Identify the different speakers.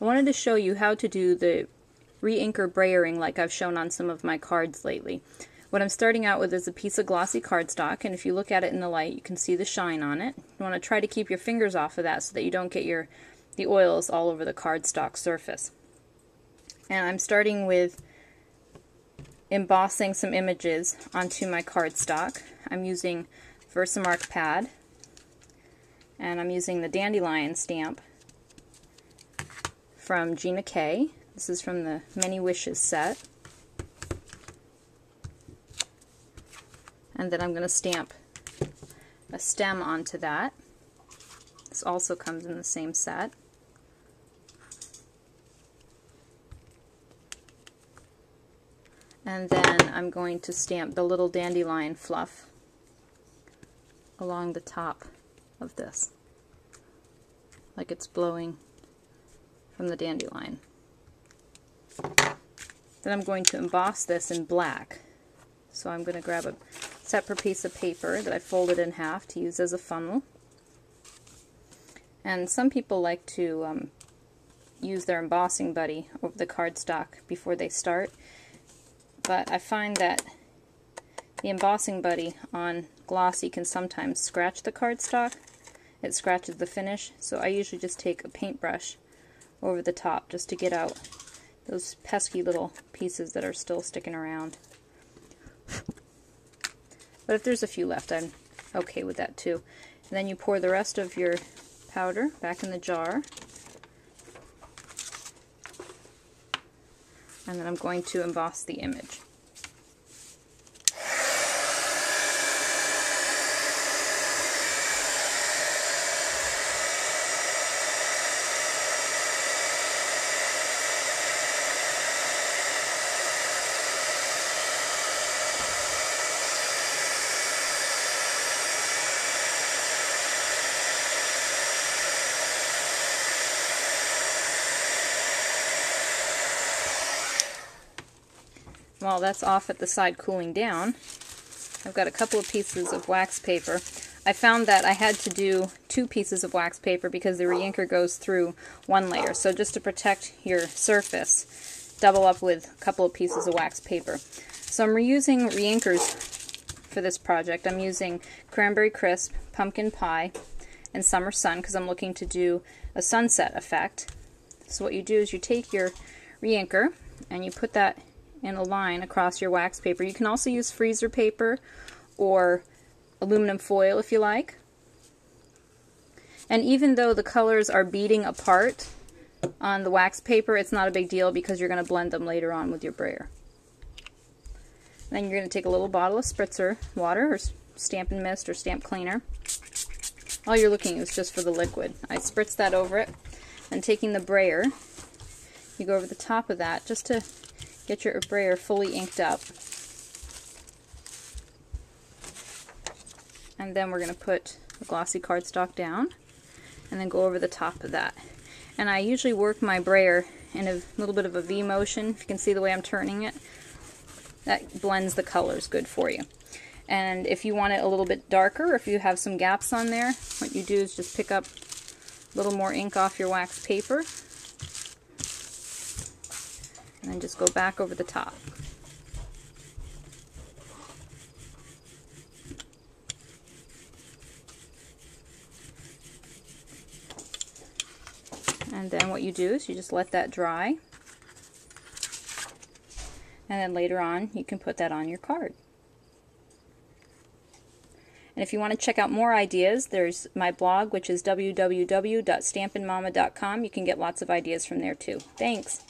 Speaker 1: I wanted to show you how to do the re-inker brayering like I've shown on some of my cards lately. What I'm starting out with is a piece of glossy cardstock, and if you look at it in the light you can see the shine on it. You want to try to keep your fingers off of that so that you don't get the oils all over the cardstock surface. And I'm starting with embossing some images onto my cardstock. I'm using Versamark pad, and I'm using the Dandelion stamp from Gina K. This is from the Many Wishes set. And then I'm going to stamp a stem onto that. This also comes in the same set. And then I'm going to stamp the little dandelion fluff along the top of this, like it's blowing from the dandelion. Then I'm going to emboss this in black. So I'm going to grab a separate piece of paper that I folded in half to use as a funnel. And some people like to use their embossing buddy over the cardstock before they start. But I find that the embossing buddy on glossy can sometimes scratch the cardstock. It scratches the finish, so I usually just take a paintbrush over the top just to get out those pesky little pieces that are still sticking around. But if there's a few left, I'm okay with that too. And then you pour the rest of your powder back in the jar. And then I'm going to emboss the image. While that's off at the side cooling down, I've got a couple of pieces of wax paper. I found that I had to do 2 pieces of wax paper because the re-inker goes through one layer. So just to protect your surface, double up with a couple of pieces of wax paper. So I'm reusing re-inkers for this project. I'm using Cranberry Crisp, Pumpkin Pie, and Summer Sun because I'm looking to do a sunset effect. So what you do is you take your re-inker and you put that in a line across your wax paper. You can also use freezer paper or aluminum foil if you like. And even though the colors are beading apart on the wax paper, it's not a big deal because you're going to blend them later on with your brayer. Then you're going to take a little bottle of spritzer water or Stampin' Mist or stamp cleaner. All you're looking is just for the liquid. I spritz that over it, and taking the brayer, you go over the top of that just to get your brayer fully inked up. And then we're going to put the glossy cardstock down and then go over the top of that. And I usually work my brayer in a little bit of a V motion. If you can see the way I'm turning it, that blends the colors good for you. And if you want it a little bit darker, if you have some gaps on there, what you do is just pick up a little more ink off your wax paper and then just go back over the top. And then what you do is you just let that dry, and then later on you can put that on your card. And if you want to check out more ideas, there's my blog, which is www.stampinmama.com. You can get lots of ideas from there too. Thanks!